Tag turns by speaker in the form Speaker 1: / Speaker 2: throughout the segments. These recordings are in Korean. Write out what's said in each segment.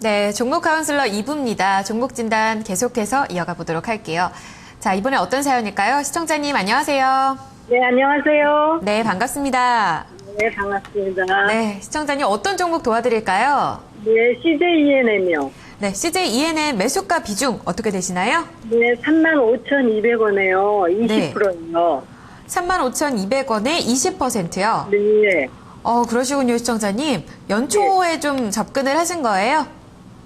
Speaker 1: 네, 종목 카운슬러 2부입니다. 종목 진단 계속해서 이어가 보도록 할게요. 자, 이번에 어떤 사연일까요? 시청자님 안녕하세요.
Speaker 2: 네, 안녕하세요.
Speaker 1: 네, 반갑습니다.
Speaker 2: 네, 반갑습니다.
Speaker 1: 네, 시청자님 어떤 종목 도와드릴까요?
Speaker 2: 네, CJENM이요.
Speaker 1: 네, CJ ENN 매수가 비중 어떻게 되시나요?
Speaker 2: 네, 35,200원에요.
Speaker 1: 네.
Speaker 2: 20%요.
Speaker 1: 35,200원에 20%요.
Speaker 2: 네.
Speaker 1: 그러시군요, 시청자님. 연초에 좀 접근을 하신 거예요?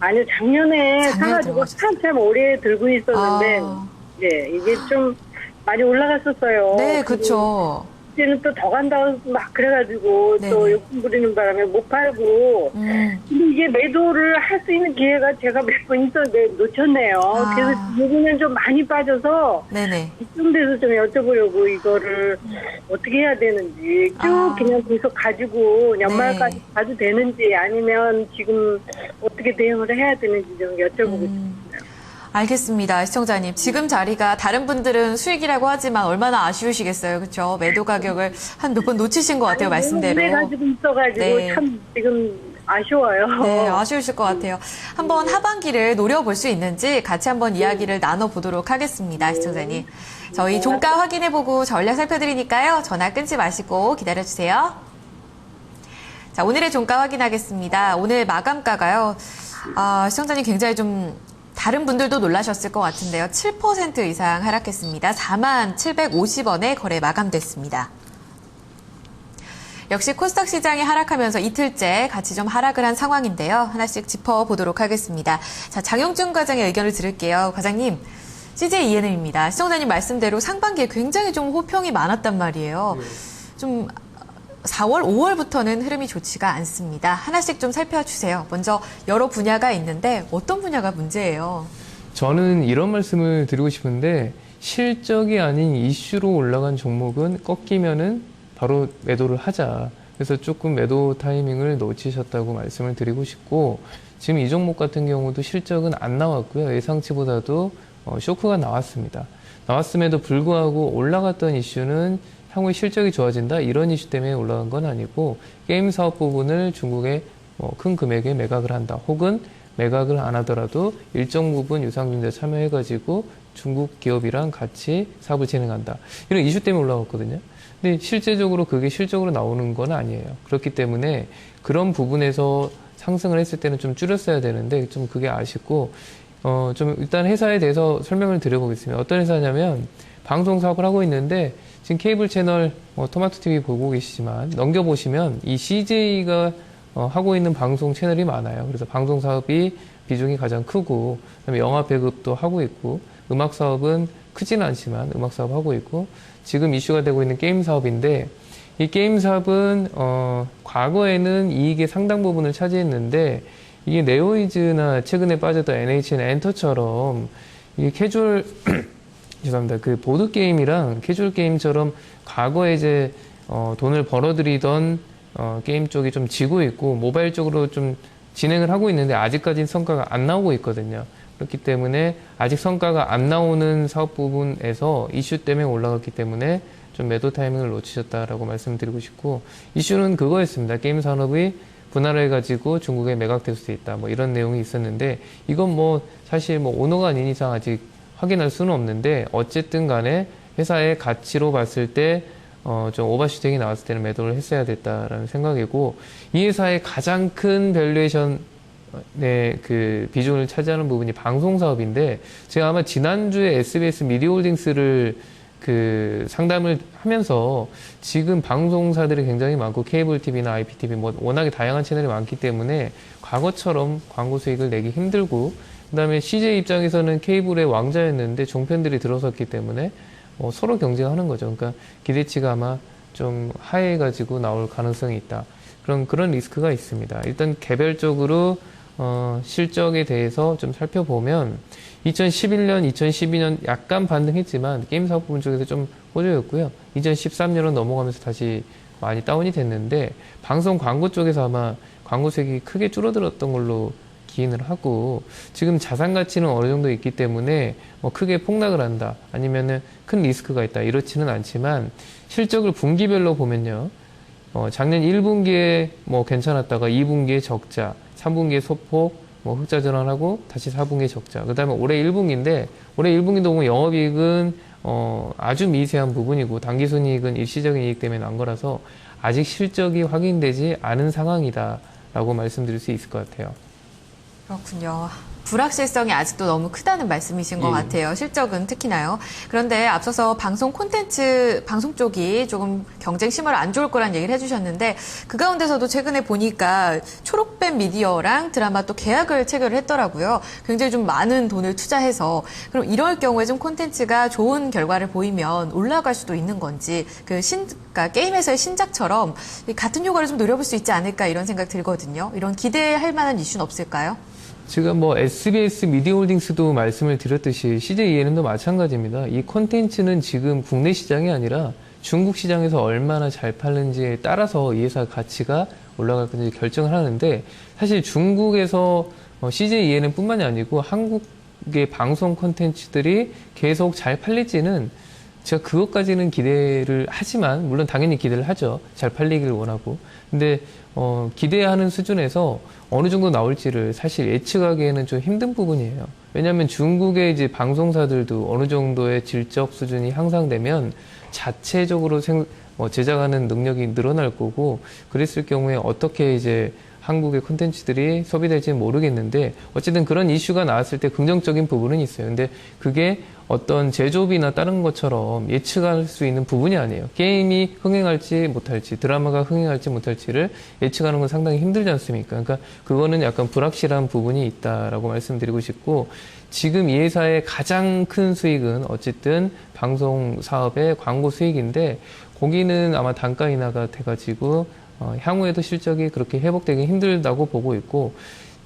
Speaker 2: 아니, 작년에 사가지고
Speaker 1: 들어가셨어요.
Speaker 2: 한참 오래 들고 있었는데,
Speaker 1: 아.
Speaker 2: 네, 이게 좀 많이 올라갔었어요.
Speaker 1: 네, 그렇죠.
Speaker 2: 이제는 또 더 간다고 막 그래가지고 또
Speaker 1: 네네.
Speaker 2: 욕심 부리는 바람에 못 팔고, 근데 이게 매도를 할 수 있는 기회가 제가 몇 번 있었는데 놓쳤네요.
Speaker 1: 아.
Speaker 2: 그래서 요즘은 좀 많이 빠져서,
Speaker 1: 네네.
Speaker 2: 이쯤 돼서 좀 여쭤보려고 이거를 어떻게 해야 되는지 쭉
Speaker 1: 아.
Speaker 2: 그냥 계속 가지고 연말까지
Speaker 1: 네.
Speaker 2: 가도 되는지 아니면 지금 어떻게 대응을 해야 되는지 좀 여쭤보고 싶습니다.
Speaker 1: 알겠습니다, 시청자님. 지금 자리가 다른 분들은 수익이라고 하지만 얼마나 아쉬우시겠어요, 그렇죠? 매도 가격을 한 몇 번 놓치신 것 같아요, 말씀대로.
Speaker 2: 오래 가지고 있어가지고
Speaker 1: 네.
Speaker 2: 참 지금 아쉬워요.
Speaker 1: 네, 아쉬우실 것 같아요. 한번 하반기를 노려볼 수 있는지 같이 한번 이야기를 나눠보도록 하겠습니다, 시청자님. 저희 종가 확인해보고 전략 살펴드리니까요. 전화 끊지 마시고 기다려주세요. 자, 오늘의 종가 확인하겠습니다. 오늘 마감가가요. 시청자님 굉장히 좀 다른 분들도 놀라셨을 것 같은데요. 7% 이상 하락했습니다. 47,750원에 거래 마감됐습니다. 역시 코스닥 시장이 하락하면서 이틀째 같이 좀 하락을 한 상황인데요. 하나씩 짚어보도록 하겠습니다. 자, 장용준 과장의 의견을 들을게요. 과장님, CJ ENM입니다. 시청자님 말씀대로 상반기에 굉장히 좀 호평이 많았단 말이에요. 좀 4월, 5월부터는 흐름이 좋지가 않습니다. 하나씩 좀 살펴주세요. 먼저 여러 분야가 있는데 어떤 분야가 문제예요?
Speaker 3: 저는 이런 말씀을 드리고 싶은데 실적이 아닌 이슈로 올라간 종목은 꺾이면은 바로 매도를 하자. 그래서 조금 매도 타이밍을 놓치셨다고 말씀을 드리고 싶고, 지금 이 종목 같은 경우도 실적은 안 나왔고요. 예상치보다도 쇼크가 나왔습니다. 나왔음에도 불구하고 올라갔던 이슈는 향후에 실적이 좋아진다 이런 이슈 때문에 올라간 건 아니고, 게임 사업 부분을 중국에 큰 금액에 매각을 한다, 혹은 매각을 안 하더라도 일정 부분 유상증자 참여해가지고 중국 기업이랑 같이 사업을 진행한다, 이런 이슈 때문에 올라갔거든요. 근데 실제적으로 그게 실적으로 나오는 건 아니에요. 그렇기 때문에 그런 부분에서 상승을 했을 때는 좀 줄였어야 되는데 좀 그게 아쉽고, 좀 일단 회사에 대해서 설명을 드려보겠습니다. 어떤 회사냐면 방송 사업을 하고 있는데, 지금 케이블 채널 토마토 TV 보고 계시지만 넘겨보시면 이 CJ가 하고 있는 방송 채널이 많아요. 그래서 방송 사업이 비중이 가장 크고, 그다음에 영화 배급도 하고 있고, 음악 사업은 크지는 않지만 음악 사업 하고 있고, 지금 이슈가 되고 있는 게임 사업인데, 이 게임 사업은 과거에는 이익의 상당 부분을 차지했는데, 이게 네오이즈나 최근에 빠졌던 NHN 엔터처럼 이게 캐주얼 죄송합니다. 그 보드 게임이랑 캐주얼 게임처럼 과거에 이제 돈을 벌어들이던 게임 쪽이 좀 지고 있고, 모바일 쪽으로 좀 진행을 하고 있는데 아직까지는 성과가 안 나오고 있거든요. 그렇기 때문에 아직 성과가 안 나오는 사업 부분에서 이슈 때문에 올라갔기 때문에 좀 매도 타이밍을 놓치셨다라고 말씀드리고 싶고, 이슈는 그거였습니다. 게임 산업이 분할해가지고 중국에 매각될 수 있다, 뭐 이런 내용이 있었는데, 이건 뭐 사실 뭐 오너가 아닌 이상 아직 확인할 수는 없는데, 어쨌든 간에 회사의 가치로 봤을 때 좀 오버슈팅이 나왔을 때는 매도를 했어야 됐다라는 생각이고, 이 회사의 가장 큰 밸류에이션 그 비중을 차지하는 부분이 방송 사업인데, 제가 아마 지난주에 SBS 미디어홀딩스를 그 상담을 하면서 지금 방송사들이 굉장히 많고 케이블 TV나 IPTV 뭐 워낙에 다양한 채널이 많기 때문에 과거처럼 광고 수익을 내기 힘들고, 그다음에 CJ 입장에서는 케이블의 왕자였는데 종편들이 들어섰기 때문에 서로 경쟁하는 거죠. 그러니까 기대치가 아마 좀 하해가지고 나올 가능성이 있다. 그런 리스크가 있습니다. 일단 개별적으로 실적에 대해서 좀 살펴보면 2011년, 2012년 약간 반등했지만 게임 사업 부분 쪽에서 좀 호조였고요. 2013년은 넘어가면서 다시 많이 다운이 됐는데, 방송 광고 쪽에서 아마 광고 수익이 크게 줄어들었던 걸로 기인을 하고, 지금 자산 가치는 어느 정도 있기 때문에 뭐 크게 폭락을 한다, 아니면은 큰 리스크가 있다, 이렇지는 않지만, 실적을 분기별로 보면요. 작년 1분기에 뭐 괜찮았다가 2분기에 적자, 3분기에 소폭, 뭐 흑자 전환하고 다시 4분기에 적자. 그다음에 올해 1분기인데 올해 1분기도 보면 영업이익은 아주 미세한 부분이고 당기순이익은 일시적인 이익 때문에 난 거라서 아직 실적이 확인되지 않은 상황이다라고 말씀드릴 수 있을 것 같아요.
Speaker 1: 그렇군요. 불확실성이 아직도 너무 크다는 말씀이신 것
Speaker 3: 예.
Speaker 1: 같아요. 실적은 특히나요. 그런데 앞서서 방송 콘텐츠, 방송 쪽이 조금 경쟁 심화로 안 좋을 거란 얘기를 해주셨는데 그 가운데서도 최근에 보니까 초록뱀 미디어랑 드라마 또 계약을 체결을 했더라고요. 굉장히 좀 많은 돈을 투자해서 그럼 이럴 경우에 좀 콘텐츠가 좋은 결과를 보이면 올라갈 수도 있는 건지 그러니까 게임에서의 신작처럼 같은 효과를 좀 노려볼 수 있지 않을까 이런 생각 들거든요. 이런 기대할 만한 이슈는 없을까요?
Speaker 3: 지금 뭐 SBS 미디어홀딩스도 말씀을 드렸듯이 CJ ENM도 마찬가지입니다. 이 콘텐츠는 지금 국내 시장이 아니라 중국 시장에서 얼마나 잘 팔는지에 따라서 이 회사 가치가 올라갈 건지 결정을 하는데 사실 중국에서 CJ ENM뿐만이 아니고 한국의 방송 콘텐츠들이 계속 잘 팔릴지는 제가 그것까지는 기대를 하지만 물론 당연히 기대를 하죠. 잘 팔리길 원하고. 근데 기대하는 수준에서 어느 정도 나올지를 사실 예측하기에는 좀 힘든 부분이에요. 왜냐하면 중국의 이제 방송사들도 어느 정도의 질적 수준이 향상되면 자체적으로 제작하는 능력이 늘어날 거고 그랬을 경우에 어떻게 이제 한국의 콘텐츠들이 소비될지는 모르겠는데 어쨌든 그런 이슈가 나왔을 때 긍정적인 부분은 있어요. 근데 그게 어떤 제조업이나 다른 것처럼 예측할 수 있는 부분이 아니에요. 게임이 흥행할지 못할지 드라마가 흥행할지 못할지를 예측하는 건 상당히 힘들지 않습니까? 그러니까 그거는 약간 불확실한 부분이 있다라고 말씀드리고 싶고 지금 이 회사의 가장 큰 수익은 어쨌든 방송 사업의 광고 수익인데 거기는 아마 단가 인하가 돼가지고 향후에도 실적이 그렇게 회복되기 힘들다고 보고 있고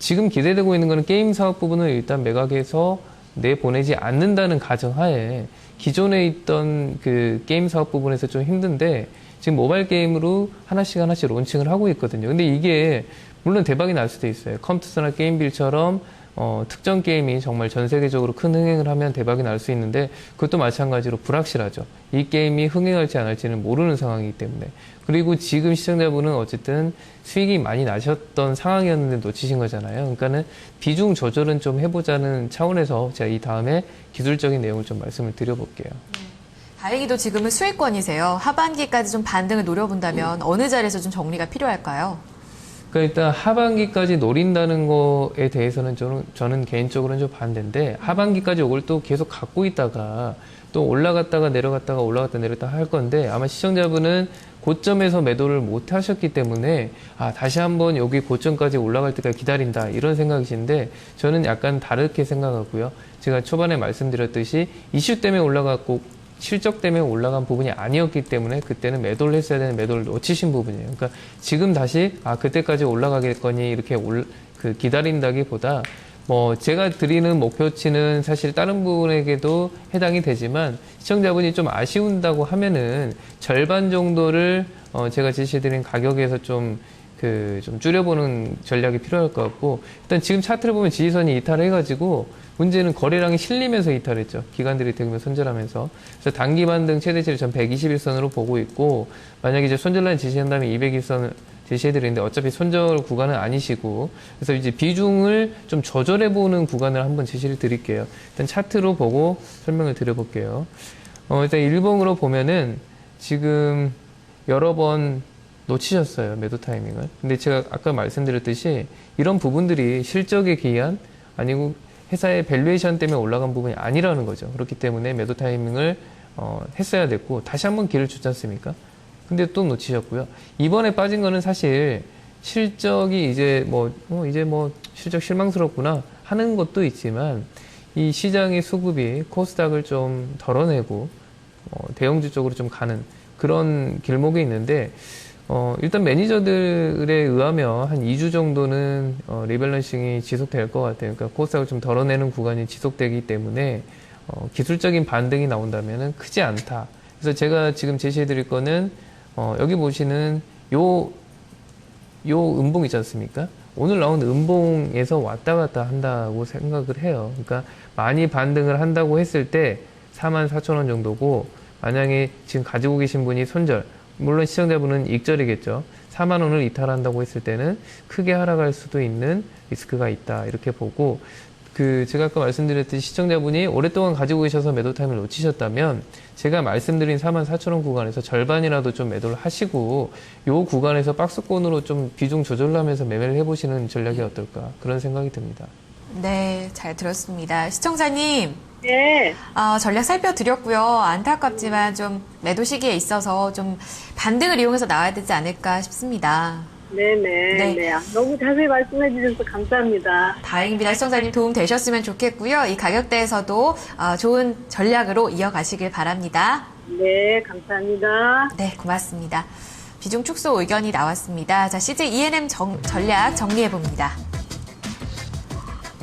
Speaker 3: 지금 기대되고 있는 것은 게임 사업 부분을 일단 매각해서 내보내지 않는다는 가정하에 기존에 있던 그 게임 사업 부분에서 좀 힘든데 지금 모바일 게임으로 하나씩 론칭을 하고 있거든요. 근데 이게 물론 대박이 날 수도 있어요. 컴투스나 게임빌처럼 특정 게임이 정말 전 세계적으로 큰 흥행을 하면 대박이 날 수 있는데 그것도 마찬가지로 불확실하죠. 이 게임이 흥행할지 안 할지는 모르는 상황이기 때문에. 그리고 지금 시청자분은 어쨌든 수익이 많이 나셨던 상황이었는데 놓치신 거잖아요. 그러니까는 비중 조절은 좀 해보자는 차원에서 제가 이 다음에 기술적인 내용을 좀 말씀을 드려볼게요.
Speaker 1: 다행히도 지금은 수익권이세요. 하반기까지 좀 반등을 노려본다면 어느 자리에서 좀 정리가 필요할까요?
Speaker 3: 그러니까 일단 하반기까지 노린다는 거에 대해서는 저는 개인적으로는 좀 반대인데 하반기까지 이걸 또 계속 갖고 있다가 또 올라갔다가 내려갔다가 올라갔다 내렸다 할 건데 아마 시청자분은 고점에서 매도를 못 하셨기 때문에 다시 한번 여기 고점까지 올라갈 때까지 기다린다 이런 생각이신데 저는 약간 다르게 생각하고요. 제가 초반에 말씀드렸듯이 이슈 때문에 올라갔고 실적 때문에 올라간 부분이 아니었기 때문에 그때는 매도를 했어야 되는 매도를 놓치신 부분이에요. 그러니까 지금 다시 그때까지 올라가겠거니 이렇게 기다린다기보다 뭐 제가 드리는 목표치는 사실 다른 분에게도 해당이 되지만 시청자분이 좀 아쉬운다고 하면은 절반 정도를 제가 제시해드린 가격에서 좀 줄여보는 전략이 필요할 것 같고 일단 지금 차트를 보면 지지선이 이탈해가지고 문제는 거래량이 실리면서 이탈했죠. 기관들이 대규모 손절하면서. 그래서 단기 반등 최대치를 전 121선으로 보고 있고 만약에 이제 손절라인 제시한다면 201선을 제시해드리는데 어차피 손절 구간은 아니시고 그래서 이제 비중을 좀 조절해보는 구간을 한번 제시를 드릴게요. 일단 차트로 보고 설명을 드려볼게요. 일단 일봉으로 보면은 지금 여러 번 놓치셨어요. 매도 타이밍을. 근데 제가 아까 말씀드렸듯이 이런 부분들이 실적에 기한 아니고 회사의 밸류에이션 때문에 올라간 부분이 아니라는 거죠. 그렇기 때문에 매도 타이밍을 했어야 됐고 다시 한번 기회를 주지 않습니까? 근데 또 놓치셨고요. 이번에 빠진 거는 사실 실적이 이제 실적 실망스럽구나 하는 것도 있지만 이 시장의 수급이 코스닥을 좀 덜어내고 대형주 쪽으로 좀 가는 그런 길목이 있는데 일단 매니저들에 의하면 한 2주 정도는 리밸런싱이 지속될 것 같아요. 그러니까 코스닥을 좀 덜어내는 구간이 지속되기 때문에 기술적인 반등이 나온다면 크지 않다. 그래서 제가 지금 제시해드릴 거는 여기 보시는 요 음봉 있지 않습니까? 오늘 나온 음봉에서 왔다 갔다 한다고 생각을 해요. 그러니까 많이 반등을 한다고 했을 때 44,000원 정도고 만약에 지금 가지고 계신 분이 손절 물론 시청자분은 익절이겠죠. 4만 원을 이탈한다고 했을 때는 크게 하락할 수도 있는 리스크가 있다. 이렇게 보고 제가 아까 말씀드렸듯이 시청자분이 오랫동안 가지고 계셔서 매도 타임을 놓치셨다면 제가 말씀드린 44,000원 구간에서 절반이라도 좀 매도를 하시고 요 구간에서 박스권으로 좀 비중 조절을 하면서 매매를 해보시는 전략이 어떨까 그런 생각이 듭니다.
Speaker 1: 네, 잘 들었습니다. 시청자님,
Speaker 2: 네.
Speaker 1: 전략 살펴드렸고요. 안타깝지만 좀 매도 시기에 있어서 좀 반등을 이용해서 나와야 되지 않을까 싶습니다.
Speaker 2: 네네.
Speaker 1: 네.
Speaker 2: 네. 너무 자세히 말씀해 주셔서 감사합니다.
Speaker 1: 다행입니다. 시청자님 도움 되셨으면 좋겠고요. 이 가격대에서도 좋은 전략으로 이어가시길 바랍니다.
Speaker 2: 네, 감사합니다.
Speaker 1: 네, 고맙습니다. 비중 축소 의견이 나왔습니다. 자, CJ ENM 전략 정리해봅니다.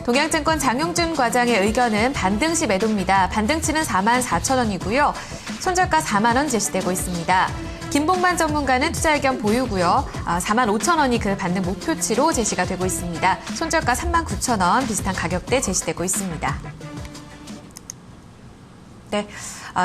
Speaker 1: 동양증권 장용준 과장의 의견은 반등 시 매도입니다. 반등치는 44,000원이고요. 손절가 4만 원 제시되고 있습니다. 김봉만 전문가는 투자 의견 보유고요. 45,000원이 그 반등 목표치로 제시가 되고 있습니다. 손절가 39,000원 비슷한 가격대 제시되고 있습니다. 네,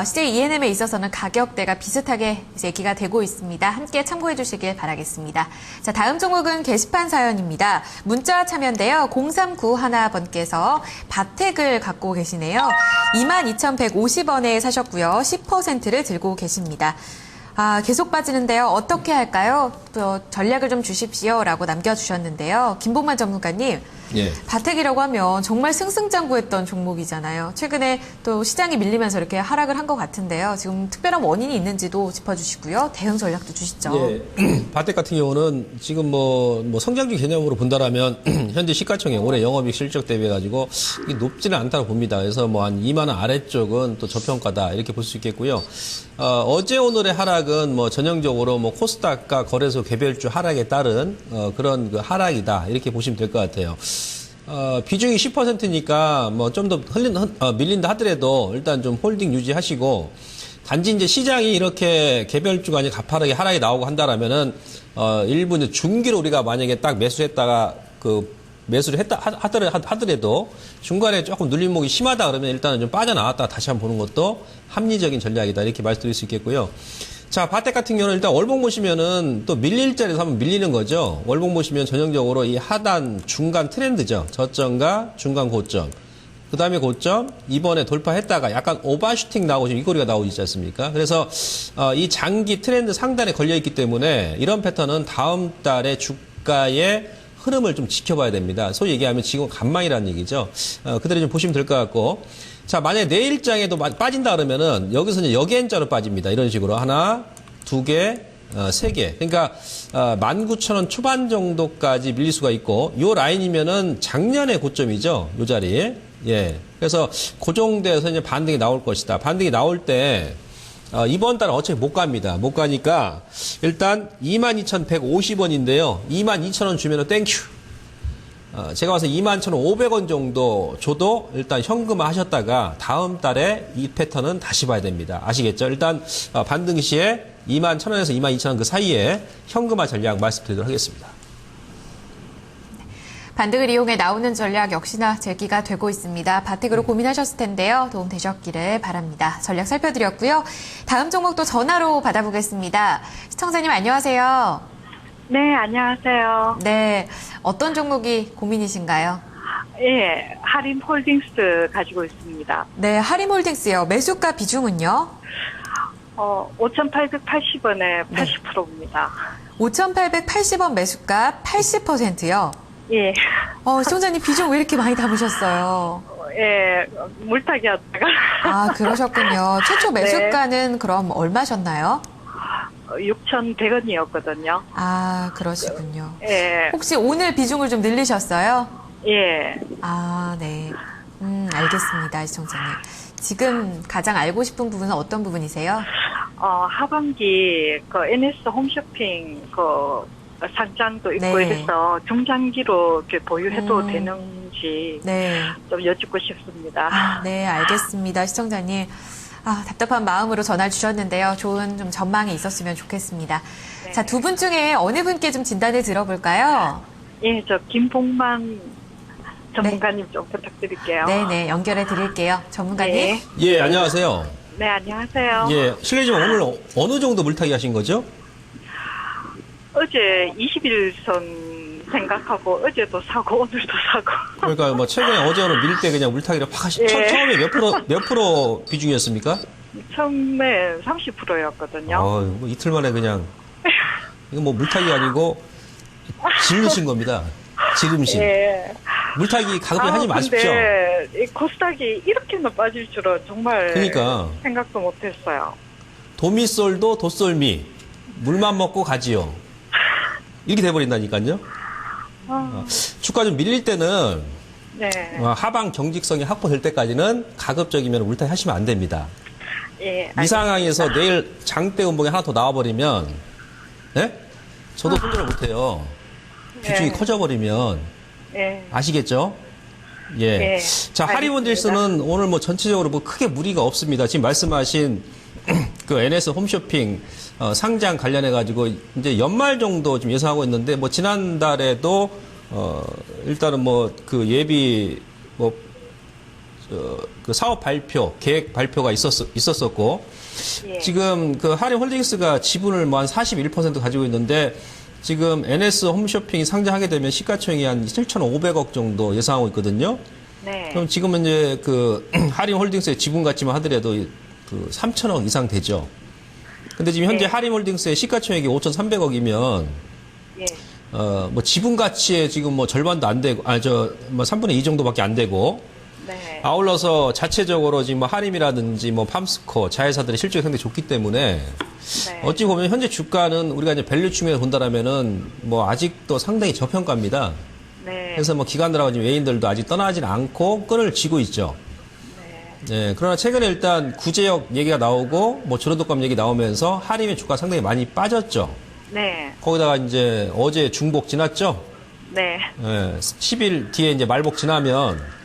Speaker 1: CJ ENM에 있어서는 가격대가 비슷하게 얘기가 되고 있습니다. 함께 참고해 주시길 바라겠습니다. 자, 다음 종목은 게시판 사연입니다. 문자 참여인데요. 0391번께서 바텍을 갖고 계시네요. 22,150원에 사셨고요. 10%를 들고 계십니다. 계속 빠지는데요. 어떻게 할까요? 또 전략을 좀 주십시오라고 남겨주셨는데요. 김봉만 전문가님,
Speaker 4: 예.
Speaker 1: 바텍이라고 하면 정말 승승장구했던 종목이잖아요. 최근에 또 시장이 밀리면서 이렇게 하락을 한 것 같은데요. 지금 특별한 원인이 있는지도 짚어주시고요. 대응 전략도 주시죠.
Speaker 4: 예. 바텍 같은 경우는 지금 뭐 성장주 개념으로 본다라면 현재 시가총액 올해 영업이익 실적 대비해 가지고 높지는 않다고 봅니다. 그래서 뭐 한 2만 원 아래쪽은 또 저평가다 이렇게 볼 수 있겠고요. 어제 오늘의 하락은 뭐 전형적으로 뭐 코스닥과 거래소 개별주 하락에 따른 그런 그 하락이다 이렇게 보시면 될 것 같아요. 비중이 10%니까 뭐 좀 더 밀린다 하더라도 일단 좀 홀딩 유지하시고 단지 이제 시장이 이렇게 개별주가 이제 가파르게 하락이 나오고 한다라면은 일부 이제 중기로 우리가 만약에 딱 매수했다가 매수를 했다 하더라도 중간에 조금 눌림목이 심하다 그러면 일단은 좀 빠져나왔다가 다시 한번 보는 것도 합리적인 전략이다 이렇게 말씀드릴 수 있겠고요. 자, 바텍 같은 경우는 일단 월봉 보시면은 또 밀릴 자리에서 한번 밀리는 거죠. 월봉 보시면 전형적으로 이 하단 중간 트렌드죠. 저점과 중간 고점. 그 다음에 고점, 이번에 돌파했다가 약간 오버슈팅 나오고 지금 이 거리가 나오고 있지 않습니까? 그래서, 이 장기 트렌드 상단에 걸려있기 때문에 이런 패턴은 다음 달에 주가의 흐름을 좀 지켜봐야 됩니다. 소위 얘기하면 지금 간망이라는 얘기죠. 그대로 좀 보시면 될 것 같고. 자, 만약에 내일장에도 빠진다 그러면은 여기서 이제 역N자로 빠집니다. 이런 식으로. 하나, 두 개, 세 개. 그러니까, 19,000원 초반 정도까지 밀릴 수가 있고, 요 라인이면은 작년의 고점이죠. 요 자리. 예. 그래서 그 정도에서 이제 반등이 나올 것이다. 반등이 나올 때, 이번 달은 어차피 못 갑니다. 못 가니까, 일단 22,150원인데요. 22,000원 주면은 땡큐. 제가 봐서 21,500원 정도 줘도 일단 현금화 하셨다가 다음 달에 이 패턴은 다시 봐야 됩니다. 아시겠죠? 일단 반등 시에 21,000원에서 22,000원 그 사이에 현금화 전략 말씀드리도록 하겠습니다.
Speaker 1: 반등을 이용해 나오는 전략 역시나 제기가 되고 있습니다. 바텍으로 고민하셨을 텐데요. 도움 되셨기를 바랍니다. 전략 살펴드렸고요. 다음 종목도 전화로 받아보겠습니다. 시청자님 안녕하세요.
Speaker 5: 네, 안녕하세요.
Speaker 1: 네, 어떤 종목이 고민이신가요?
Speaker 5: 예, 하림홀딩스 가지고 있습니다.
Speaker 1: 네, 하림홀딩스요. 매수가 비중은요?
Speaker 5: 5,880원에 80%입니다.
Speaker 1: 5,880원 매수가 80%요?
Speaker 5: 예.
Speaker 1: 시청자님 비중 왜 이렇게 많이 담으셨어요?
Speaker 5: 예, 물타기였다가.
Speaker 1: 아, 그러셨군요. 최초 매수가는 그럼 얼마셨나요?
Speaker 5: 6,100원이었거든요.
Speaker 1: 아, 그러시군요.
Speaker 5: 예.
Speaker 1: 혹시 오늘 비중을 좀 늘리셨어요?
Speaker 5: 예.
Speaker 1: 아, 네. 알겠습니다, 시청자님. 지금 가장 알고 싶은 부분은 어떤 부분이세요?
Speaker 5: 하반기, NS 홈쇼핑, 상장도 있고
Speaker 1: 네.
Speaker 5: 이래서 중장기로 이렇게 보유해도 되는지
Speaker 1: 네.
Speaker 5: 좀 여쭙고 싶습니다.
Speaker 1: 아, 네, 알겠습니다, 시청자님. 답답한 마음으로 전화를 주셨는데요. 좋은 좀 전망이 있었으면 좋겠습니다.
Speaker 5: 네.
Speaker 1: 자, 두 분 중에 어느 분께 좀 진단을 들어볼까요?
Speaker 5: 예, 김봉만 전문가님 좀 부탁드릴게요.
Speaker 1: 네네, 연결해 드릴게요. 전문가님.
Speaker 5: 네.
Speaker 4: 예, 안녕하세요.
Speaker 5: 네, 안녕하세요.
Speaker 4: 예, 실례지만 오늘 어느 정도 물타기 하신 거죠?
Speaker 5: 어제 21선 생각하고 어제도 사고 오늘도 사고.
Speaker 4: 그러니까 뭐 최근에 어제 오늘 밀 때 그냥 물타기를 팍 하시.
Speaker 5: 예.
Speaker 4: 처음에 몇 프로 비중이었습니까?
Speaker 5: 처음에 30%였거든요.
Speaker 4: 뭐 이틀 만에 그냥 이거 뭐 물타기 아니고 지르신 겁니다. 지름신.
Speaker 5: 예.
Speaker 4: 물타기 가급적 하지 마십시오.
Speaker 5: 근데 이 코스닥이 이렇게나 빠질 줄은 정말
Speaker 4: 그러니까.
Speaker 5: 생각도 못했어요.
Speaker 4: 도미솔도 도솔미 물만 먹고 가지요. 이렇게 돼버린다니까요. 주가 좀 밀릴 때는
Speaker 5: 네.
Speaker 4: 하방 경직성이 확보될 때까지는 가급적이면 물타기 하시면 안 됩니다.
Speaker 5: 예.
Speaker 4: 이 상황에서 내일 장대 운봉이 하나 더 나와버리면, 네? 저도 손절을 못해요. 비중이
Speaker 5: 예.
Speaker 4: 커져버리면
Speaker 5: 예.
Speaker 4: 아시겠죠? 예.
Speaker 5: 예.
Speaker 4: 자, 하리원딜스는 오늘 뭐 전체적으로 뭐 크게 무리가 없습니다. 지금 말씀하신 그 NS 홈쇼핑 상장 관련해 가지고 이제 연말 정도 지금 예상하고 있는데 뭐 지난달에도 일단은 뭐 그 예비 뭐 그 사업 발표, 계획 발표가 있었었고,
Speaker 5: 예.
Speaker 4: 지금 그 하리홀딩스가 지분을 뭐 한 41% 가지고 있는데, 지금 NS 홈쇼핑이 상장하게 되면 시가총액이 한 7,500억 정도 예상하고 있거든요.
Speaker 5: 네.
Speaker 4: 그럼 지금은 이제 그 하리홀딩스의 지분 가치만 하더라도 그 3,000억 이상 되죠. 근데 지금 현재
Speaker 5: 네.
Speaker 4: 하리홀딩스의 시가총액이 5,300억이면,
Speaker 5: 예.
Speaker 4: 뭐 지분 가치의 지금 뭐 절반도 안 되고, 뭐 3분의 2 정도밖에 안 되고,
Speaker 5: 네.
Speaker 4: 아울러서 자체적으로 지금 뭐 하림이라든지 뭐 팜스코 자회사들의 실적이 상당히 좋기 때문에
Speaker 5: 네.
Speaker 4: 어찌 보면 현재 주가는 우리가 이제 밸류 측면에서 본다라면은 뭐 아직도 상당히 저평가입니다.
Speaker 5: 네.
Speaker 4: 그래서 뭐 기관들하고 지금 외인들도 아직 떠나질 않고 끈을 쥐고 있죠. 네. 그러나 최근에 일단 구제역 얘기가 나오고 뭐 주로독감 얘기 나오면서 하림의 주가 상당히 많이 빠졌죠.
Speaker 5: 네.
Speaker 4: 거기다가 이제 어제 중복 지났죠.
Speaker 5: 네.
Speaker 4: 10일 뒤에 이제 말복 지나면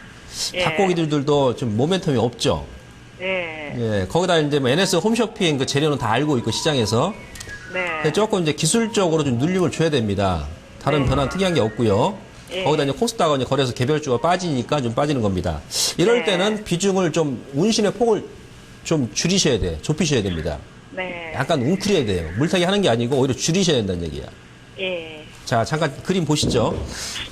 Speaker 5: 예.
Speaker 4: 닭고기들도 좀 모멘텀이 없죠.
Speaker 5: 예.
Speaker 4: 예, 거기다 이제 뭐 NS 홈쇼핑 그 재료는 다 알고 있고 시장에서
Speaker 5: 네.
Speaker 4: 조금 이제 기술적으로 좀 눌림을 줘야 됩니다. 다른 변화는 특이한 게 없고요.
Speaker 5: 예.
Speaker 4: 거기다 이제 코스닥은 이제 거래소 개별주가 빠지니까 좀 빠지는 겁니다. 이럴
Speaker 5: 네.
Speaker 4: 때는 비중을 좀 운신의 폭을 좀 줄이셔야 돼, 좁히셔야 됩니다.
Speaker 5: 네.
Speaker 4: 약간 웅크려야 돼요. 물타기 하는 게 아니고 오히려 줄이셔야 된다는 얘기야.
Speaker 5: 예.
Speaker 4: 자, 잠깐 그림 보시죠.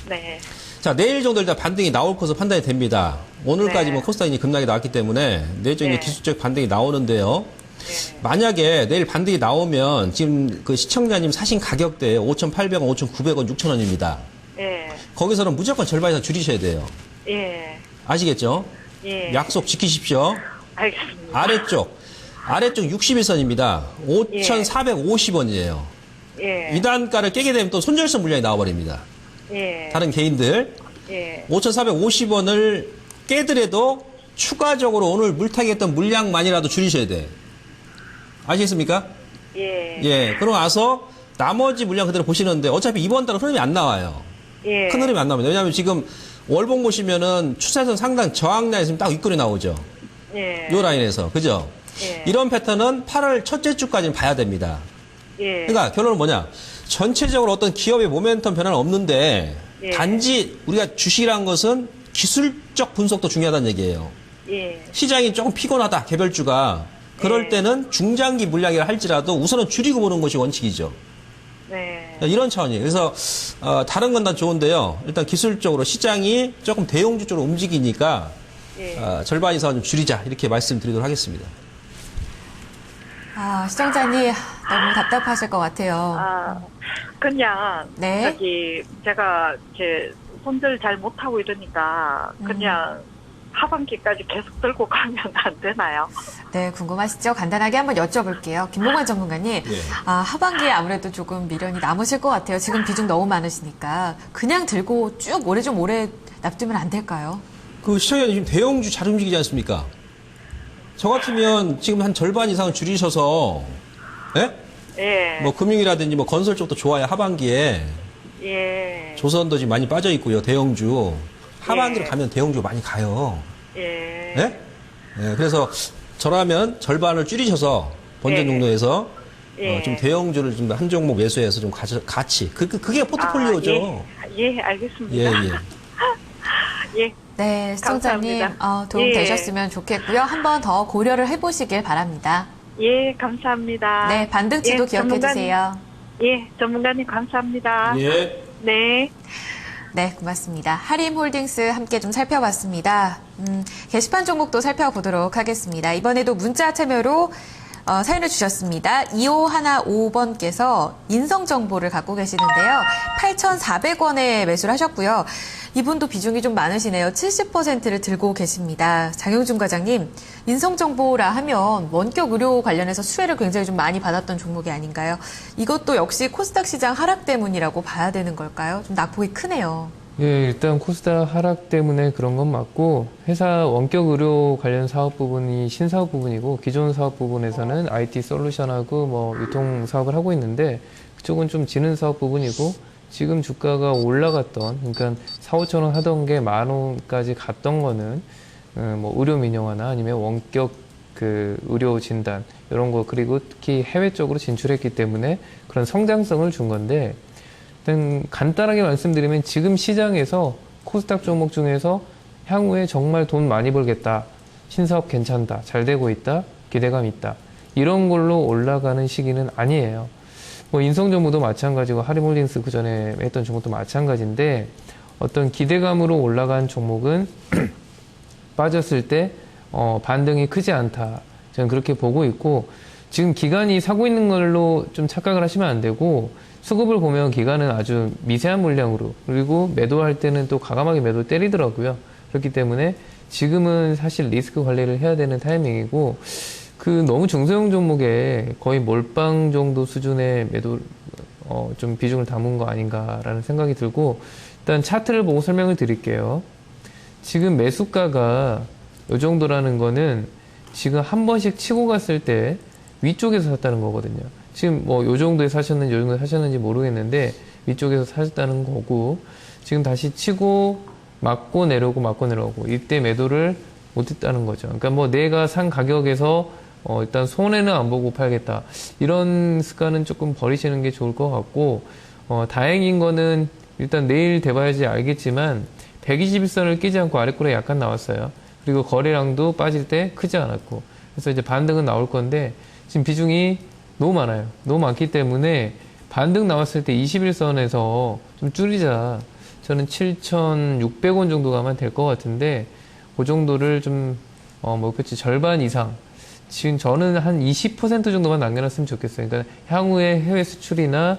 Speaker 5: 네.
Speaker 4: 자, 내일 정도 일단 반등이 나올 것으로 판단이 됩니다. 오늘까지
Speaker 5: 네.
Speaker 4: 뭐 코스닥이 급락이 나왔기 때문에 내일적인
Speaker 5: 네.
Speaker 4: 기술적 반등이 나오는데요.
Speaker 5: 네.
Speaker 4: 만약에 내일 반등이 나오면 지금 그 시청자님 사신 가격대 5,800원, 5,900원, 6,000원입니다.
Speaker 5: 예.
Speaker 4: 거기서는 무조건 절반 이상 줄이셔야 돼요.
Speaker 5: 예.
Speaker 4: 아시겠죠?
Speaker 5: 예.
Speaker 4: 약속 지키십시오.
Speaker 5: 알겠습니다.
Speaker 4: 아래쪽 61선입니다. 5,450원이에요.
Speaker 5: 예.
Speaker 4: 이 단가를 깨게 되면 또 손절성 물량이 나와버립니다.
Speaker 5: 예.
Speaker 4: 다른 개인들.
Speaker 5: 예.
Speaker 4: 5,450원을 깨더라도 추가적으로 오늘 물타기 했던 물량만이라도 줄이셔야 돼. 아시겠습니까?
Speaker 5: 예.
Speaker 4: 예. 그럼 와서 나머지 물량 그대로 보시는데 어차피 이번 달은 흐름이 안 나와요.
Speaker 5: 예.
Speaker 4: 큰 흐름이 안 나옵니다. 왜냐하면 지금 월봉 보시면은 추세선 상당 저항라인에서 지금 딱 윗골이 나오죠.
Speaker 5: 예.
Speaker 4: 요 라인에서. 그죠?
Speaker 5: 예.
Speaker 4: 이런 패턴은 8월 첫째 주까지는 봐야 됩니다.
Speaker 5: 예.
Speaker 4: 그러니까 결론은 뭐냐? 전체적으로 어떤 기업의 모멘텀 변화는 없는데
Speaker 5: 예.
Speaker 4: 단지 우리가 주식이라는 것은 기술적 분석도 중요하다는 얘기예요.
Speaker 5: 예.
Speaker 4: 시장이 조금 피곤하다, 개별주가. 그럴
Speaker 5: 예.
Speaker 4: 때는 중장기 물량이라 할지라도 우선은 줄이고 보는 것이 원칙이죠.
Speaker 5: 네.
Speaker 4: 이런 차원이에요. 그래서 다른 건 다 좋은데요. 일단 기술적으로 시장이 조금 대형주 쪽으로 움직이니까
Speaker 5: 예.
Speaker 4: 절반 이상은 좀 줄이자 이렇게 말씀드리도록 하겠습니다.
Speaker 1: 시청자님 너무 답답하실 것 같아요.
Speaker 5: 그냥
Speaker 1: 네.
Speaker 5: 저기 제가 제 손절 잘 못하고 이러니까 그냥 하반기까지 계속 들고 가면 안 되나요?
Speaker 1: 네, 궁금하시죠? 간단하게 한번 여쭤볼게요. 김봉환 전문가님,
Speaker 4: 예.
Speaker 1: 하반기에 아무래도 조금 미련이 남으실 것 같아요. 지금 비중 너무 많으시니까. 그냥 들고 쭉 오래 좀 오래 놔두면 안 될까요?
Speaker 4: 그 시장이 지금 대형주 잘 움직이지 않습니까? 저 같으면 지금 한 절반 이상은 줄이셔서, 예?
Speaker 5: 예.
Speaker 4: 뭐 금융이라든지 뭐 건설 쪽도 좋아요. 하반기에
Speaker 5: 예.
Speaker 4: 조선도 지금 많이 빠져 있고요. 대형주. 하반기로
Speaker 5: 예.
Speaker 4: 가면 대형주 많이 가요.
Speaker 5: 예.
Speaker 4: 예? 예, 그래서 저라면 절반을 줄이셔서 본전
Speaker 5: 예.
Speaker 4: 정도에서
Speaker 5: 예.
Speaker 4: 좀 대형주를 좀 한 종목 매수해서 좀 같이 그게 포트폴리오죠.
Speaker 5: 예, 알겠습니다.
Speaker 4: 예, 예.
Speaker 5: 예.
Speaker 1: 네, 시청자님
Speaker 5: 감사합니다.
Speaker 1: 도움
Speaker 5: 예.
Speaker 1: 되셨으면 좋겠고요. 한 번 더 고려를 해보시길 바랍니다.
Speaker 5: 예, 감사합니다.
Speaker 1: 네, 반등치도
Speaker 5: 예,
Speaker 1: 기억해
Speaker 5: 전문가님.
Speaker 1: 주세요.
Speaker 5: 예, 전문가님 감사합니다.
Speaker 4: 예.
Speaker 5: 네.
Speaker 1: 네, 고맙습니다. 하림홀딩스 함께 좀 살펴봤습니다. 게시판 종목도 살펴보도록 하겠습니다. 이번에도 문자 참여로 사연을 주셨습니다. 2515번께서 인성정보를 갖고 계시는데요. 8,400원에 매수를 하셨고요. 이분도 비중이 좀 많으시네요. 70%를 들고 계십니다. 장영준 과장님, 인성정보라 하면 원격 의료 관련해서 수혜를 굉장히 좀 많이 받았던 종목이 아닌가요? 이것도 역시 코스닥 시장 하락 때문이라고 봐야 되는 걸까요? 좀 낙폭이 크네요.
Speaker 3: 예, 일단 코스닥 하락 때문에 그런 건 맞고, 회사 원격 의료 관련 사업 부분이 신사업 부분이고, 기존 사업 부분에서는 IT 솔루션하고 뭐 유통 사업을 하고 있는데, 그쪽은 좀 지는 사업 부분이고, 지금 주가가 올라갔던, 그러니까 4, 5천 원 하던 게 10,000원까지 갔던 거는, 뭐 의료 민영화나 아니면 원격 그 의료 진단, 이런 거, 그리고 특히 해외 쪽으로 진출했기 때문에 그런 성장성을 준 건데, 일단 간단하게 말씀드리면 지금 시장에서 코스닥 종목 중에서 향후에 정말 돈 많이 벌겠다, 신사업 괜찮다, 잘 되고 있다, 기대감 있다, 이런 걸로 올라가는 시기는 아니에요. 뭐 인성정보도 마찬가지고 하림홀딩스 그 전에 했던 종목도 마찬가지인데, 어떤 기대감으로 올라간 종목은 빠졌을 때 반등이 크지 않다, 저는 그렇게 보고 있고, 지금 기관이 사고 있는 걸로 좀 착각을 하시면 안 되고, 수급을 보면 기관은 아주 미세한 물량으로, 그리고 매도할 때는 또 과감하게 매도 때리더라고요. 그렇기 때문에 지금은 사실 리스크 관리를 해야 되는 타이밍이고, 그 너무 중소형 종목에 거의 몰빵 정도 수준의 매도 좀 비중을 담은 거 아닌가라는 생각이 들고, 일단 차트를 보고 설명을 드릴게요. 지금 매수가가 이 정도라는 거는 지금 한 번씩 치고 갔을 때 위쪽에서 샀다는 거거든요. 지금 뭐 요 정도에 사셨는지 요 정도에 사셨는지 모르겠는데 위쪽에서 사셨다는 거고, 지금 다시 치고 맞고 내려오고 맞고 내려오고, 이때 매도를 못했다는 거죠. 그러니까 뭐 내가 산 가격에서 일단 손해는 안 보고 팔겠다, 이런 습관은 조금 버리시는 게 좋을 것 같고, 다행인 거는 일단 내일 돼봐야지 알겠지만 121선을 끼지 않고 아래꼬리가 약간 나왔어요. 그리고 거래량도 빠질 때 크지 않았고, 그래서 이제 반등은 나올 건데 지금 비중이 너무 많아요. 너무 많기 때문에 반등 나왔을 때 21선에서 좀 줄이자. 저는 7,600원 정도 가면 될 것 같은데, 그 정도를 좀 목표치 절반 이상, 지금 저는 한 20% 정도만 남겨놨으면 좋겠어요. 그러니까 향후에 해외 수출이나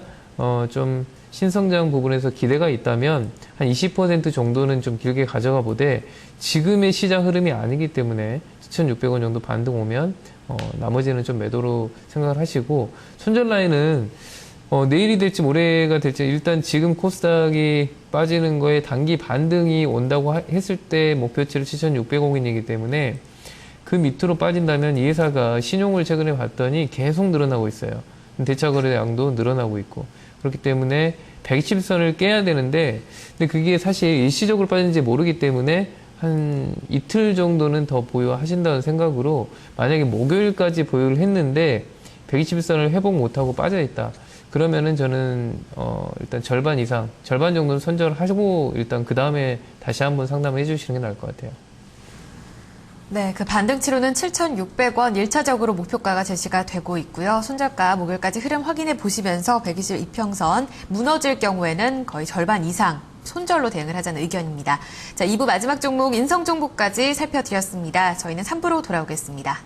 Speaker 3: 좀 신성장 부분에서 기대가 있다면 한 20% 정도는 좀 길게 가져가 보되, 지금의 시장 흐름이 아니기 때문에 7,600원 정도 반등 오면 나머지는 좀 매도로 생각을 하시고, 손절 라인은 내일이 될지 모레가 될지, 일단 지금 코스닥이 빠지는 거에 단기 반등이 온다고 했을 때 목표치를 7,600원이기 때문에, 그 밑으로 빠진다면 이 회사가 신용을 최근에 봤더니 계속 늘어나고 있어요. 대차 거래량도 늘어나고 있고, 그렇기 때문에 120선을 깨야 되는데, 근데 그게 사실 일시적으로 빠진지 모르기 때문에 한 이틀 정도는 더 보유하신다는 생각으로, 만약에 목요일까지 보유를 했는데 120선을 회복 못하고 빠져있다, 그러면은 저는 일단 절반 이상, 절반 정도는 선절을 하시고 일단 그 다음에 다시 한번 상담을 해주시는 게 나을 것 같아요.
Speaker 1: 네, 그 반등치로는 7,600원 1차적으로 목표가가 제시가 되고 있고요. 손절가 목요일까지 흐름 확인해 보시면서 120이평선 무너질 경우에는 거의 절반 이상 손절로 대응을 하자는 의견입니다. 자, 2부 마지막 종목 인성정보까지 살펴드렸습니다. 저희는 3부로 돌아오겠습니다.